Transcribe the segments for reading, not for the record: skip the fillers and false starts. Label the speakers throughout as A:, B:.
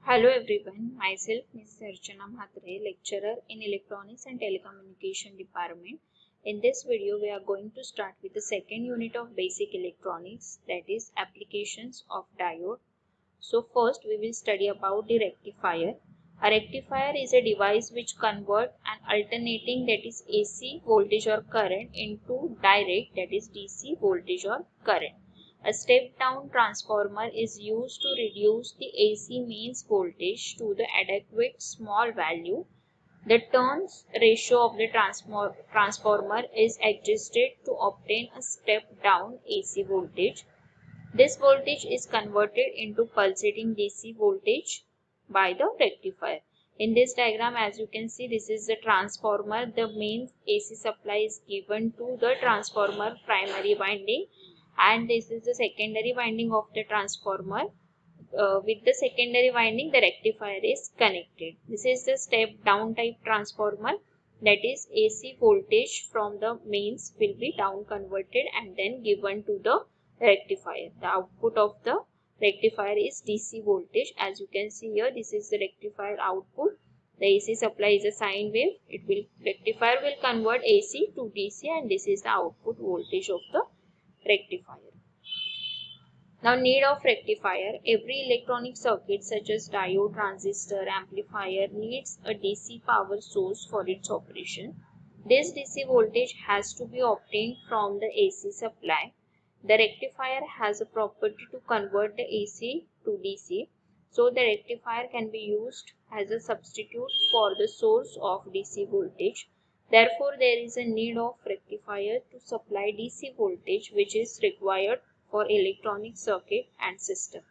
A: Hello everyone, myself Ms. Archana Mhatre, lecturer in Electronics and Telecommunication Department. In this video, we are going to start with the second unit of Basic Electronics, that is Applications of Diode. So first we will study about the rectifier. A rectifier is a device which converts an alternating, that is AC voltage or current, into direct, that is DC voltage or current. A step-down transformer is used to reduce the AC mains voltage to the adequate small value. The turns ratio of the transformer is adjusted to obtain a step-down AC voltage. This voltage is converted into pulsating DC voltage by the rectifier. In this diagram, as you can see, this is the transformer. The main AC supply is given to the transformer primary winding, and this is the secondary winding of the transformer. With the secondary winding, the rectifier is connected. This is the step down type transformer, that is AC voltage from the mains will be down converted and then given to the rectifier. The output of the rectifier is DC voltage. As you can see here, this is the rectifier output. The AC supply is a sine wave. Rectifier will convert AC to DC, and this is the output voltage of the rectifier. Now, need of rectifier. Every electronic circuit such as diode, transistor, amplifier needs a DC power source for its operation. This DC voltage has to be obtained from the AC supply. The rectifier has a property to convert the AC to DC. So, the rectifier can be used as a substitute for the source of DC voltage. Therefore, there is a need of rectifier to supply DC voltage which is required for electronic circuit and system.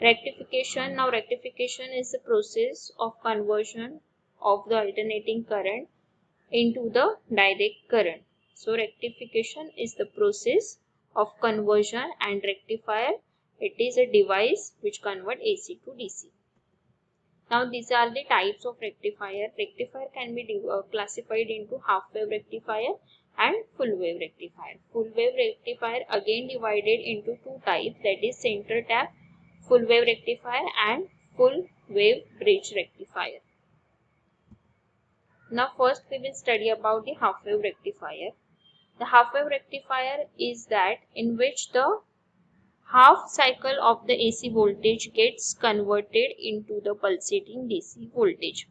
A: Rectification. Now rectification is the process of conversion of the alternating current into the direct current. So rectification is the process of conversion, and rectifier, it is a device which convert AC to DC. Now these are the types of rectifier. Rectifier can be classified into half wave rectifier and full wave rectifier. Full wave rectifier again divided into two types, that is center tap full wave rectifier and full wave bridge rectifier. Now first we will study about the half wave rectifier. The half wave rectifier is that in which the half cycle of the AC voltage gets converted into the pulsating DC voltage.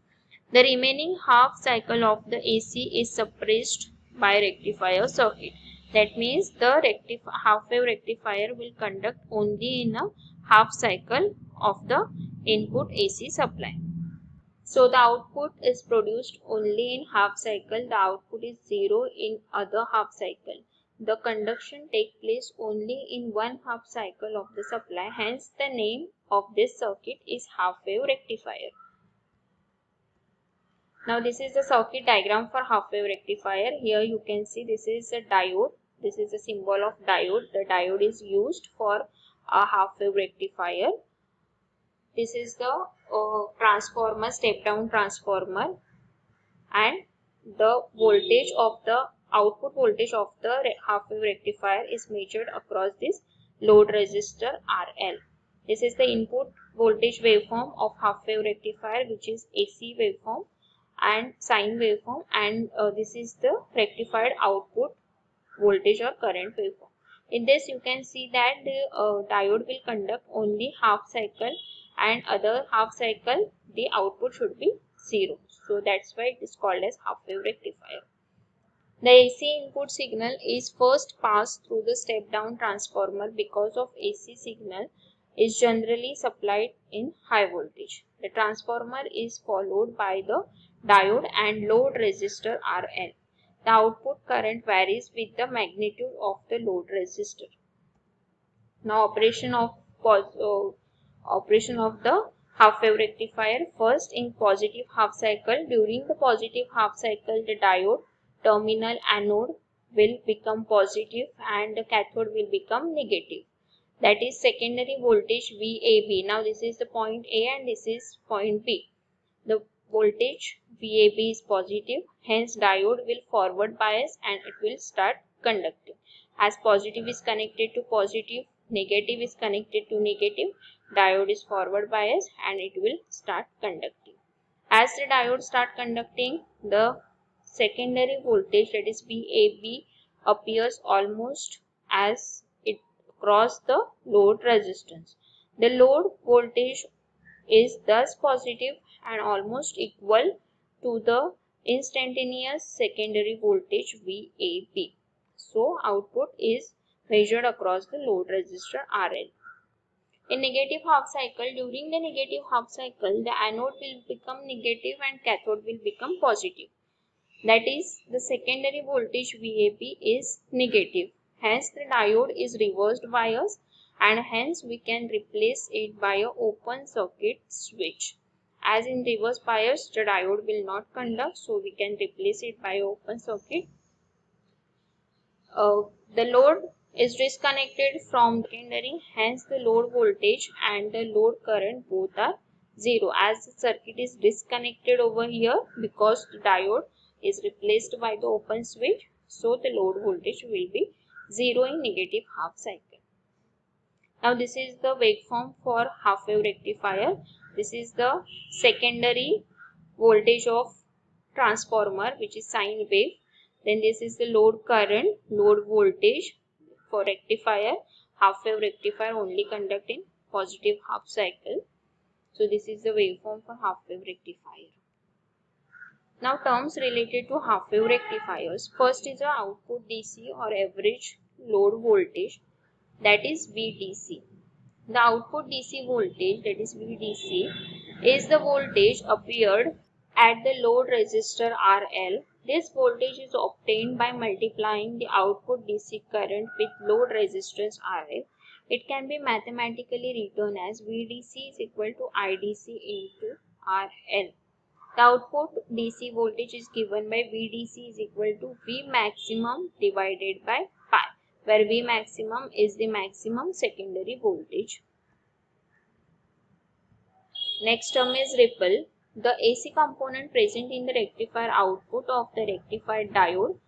A: The remaining half cycle of the AC is suppressed by rectifier circuit. That means the half wave rectifier will conduct only in a half cycle of the input AC supply. So the output is produced only in half cycle. The output is 0 in other half cycle. The conduction takes place only in one half cycle of the supply. Hence the name of this circuit is half wave rectifier. Now this is the circuit diagram for half wave rectifier. Here you can see this is a diode. This is a symbol of diode. The diode is used for a half wave rectifier. This is the transformer, step down transformer, and the voltage of the output voltage of the half wave rectifier is measured across this load resistor RL. This is the input voltage waveform of half wave rectifier, which is AC waveform and sine waveform, and this is the rectified output voltage or current waveform. In this you can see that the diode will conduct only half cycle, and other half cycle the output should be 0. So that's why it is called as half wave rectifier. The AC input signal is first passed through the step down transformer because of AC signal is generally supplied in high voltage. The transformer is followed by the diode and load resistor RL. The output current varies with the magnitude of the load resistor. Now operation of the half wave rectifier. First, in positive half cycle, during the positive half cycle the diode terminal anode will become positive and the cathode will become negative. That is secondary voltage VAB. Now this is the point A and this is point B. The voltage VAB is positive, hence diode will forward bias and it will start conducting. As positive is connected to positive, negative is connected to negative, diode is forward biased and it will start conducting. As the diode start conducting, the secondary voltage, that is VAB, appears almost as it cross the load resistance. The load voltage is thus positive and almost equal to the instantaneous secondary voltage VAB. So output is measured across the load resistor RL. In negative half cycle, during the negative half cycle, the anode will become negative and cathode will become positive. That is, the secondary voltage VAB is negative. Hence, the diode is reversed bias and hence we can replace it by an open circuit switch. As in reverse bias, the diode will not conduct, so we can replace it by open circuit. The load is disconnected from secondary, hence the load voltage and the load current both are zero. As the circuit is disconnected over here because the diode is replaced by the open switch, so the load voltage will be zero in negative half cycle. Now this is the waveform for half wave rectifier. This is the secondary voltage of transformer, which is sine wave. Then this is the load current, load voltage for rectifier. Half wave rectifier only conduct in positive half cycle. So this is the waveform for half wave rectifier. Now terms related to half wave rectifiers. First is the output DC or average load voltage, that is VDC. The output DC voltage, that is VDC, is the voltage appeared at the load resistor RL. This voltage is obtained by multiplying the output DC current with load resistance RL. It can be mathematically written as VDC is equal to IDC into RL. The output DC voltage is given by VDC is equal to V maximum divided by pi, where V maximum is the maximum secondary voltage. Next term is ripple. The AC component present in the rectifier output of the rectified diode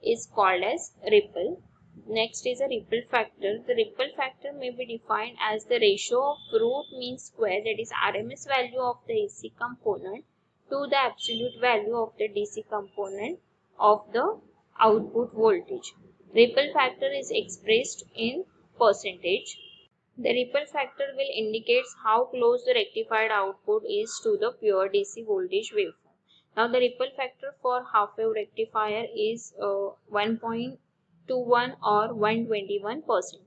A: is called as ripple. Next is a ripple factor. The ripple factor may be defined as the ratio of root mean square, that is RMS value of the AC component, to the absolute value of the DC component of the output voltage. Ripple factor is expressed in percentage. The ripple factor will indicate how close the rectified output is to the pure DC voltage waveform. Now the ripple factor for half wave rectifier is 1.21 or 121%.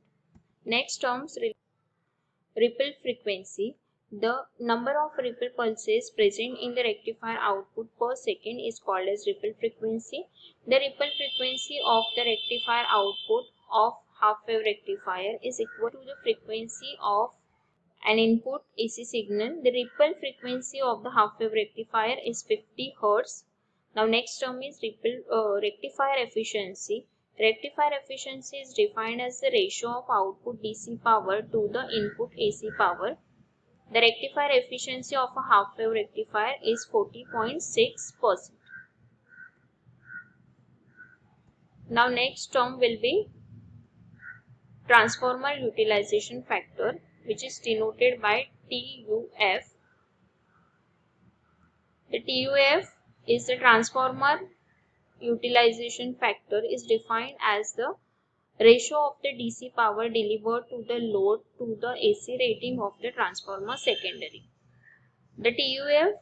A: Next terms, ripple frequency. The number of ripple pulses present in the rectifier output per second is called as ripple frequency. The ripple frequency of the rectifier output of half wave rectifier is equal to the frequency of an input AC signal. The ripple frequency of the half wave rectifier is 50 Hz. Now next term is rectifier efficiency. Rectifier efficiency is defined as the ratio of output DC power to the input AC power. The rectifier efficiency of a half wave rectifier is 40.6%. Now next term will be transformer utilization factor, which is denoted by TUF. The TUF is the transformer utilization factor, is defined as the ratio of the DC power delivered to the load to the AC rating of the transformer secondary. The TUF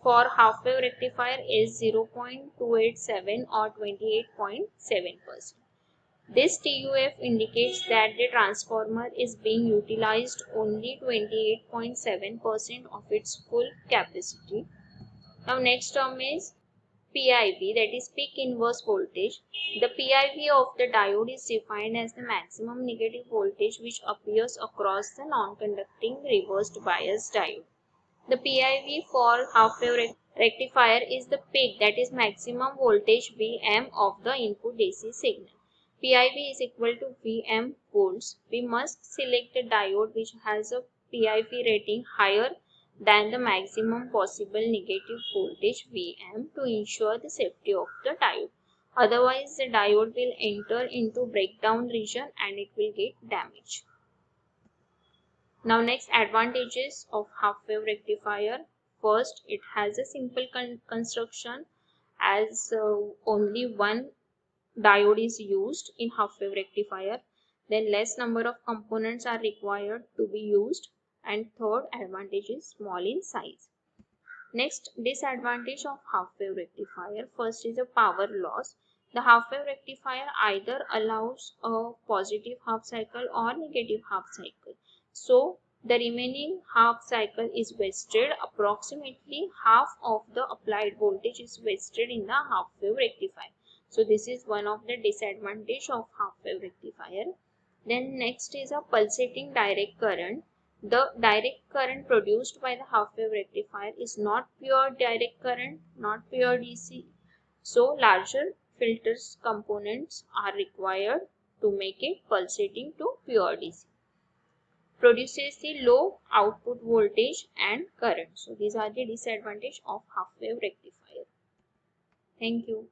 A: for half wave rectifier is 0.287 or 28.7%. This TUF indicates that the transformer is being utilized only 28.7% of its full capacity. Now next term is PIV, that is peak inverse voltage. The PIV of the diode is defined as the maximum negative voltage which appears across the non-conducting reversed bias diode. The PIV for half wave rectifier is the peak, that is maximum voltage Vm of the input AC signal. PIV is equal to Vm volts. We must select a diode which has a PIV rating higher than the maximum possible negative voltage Vm to ensure the safety of the diode. Otherwise, the diode will enter into breakdown region and it will get damaged. Now next, advantages of half wave rectifier. First, it has a simple construction, as only one diode is used in half wave rectifier. Then less number of components are required to be used. And third advantage is small in size. Next, disadvantage of half wave rectifier. First is a power loss. The half wave rectifier either allows a positive half cycle or negative half cycle. So the remaining half cycle is wasted. Approximately half of the applied voltage is wasted in the half wave rectifier. So this is one of the disadvantage of half wave rectifier. Then next is a pulsating direct current. The direct current produced by the half wave rectifier is not pure direct current, not pure DC. So larger filters components are required to make it pulsating to pure DC. Produces the low output voltage and current. So these are the disadvantages of half wave rectifier. Thank you.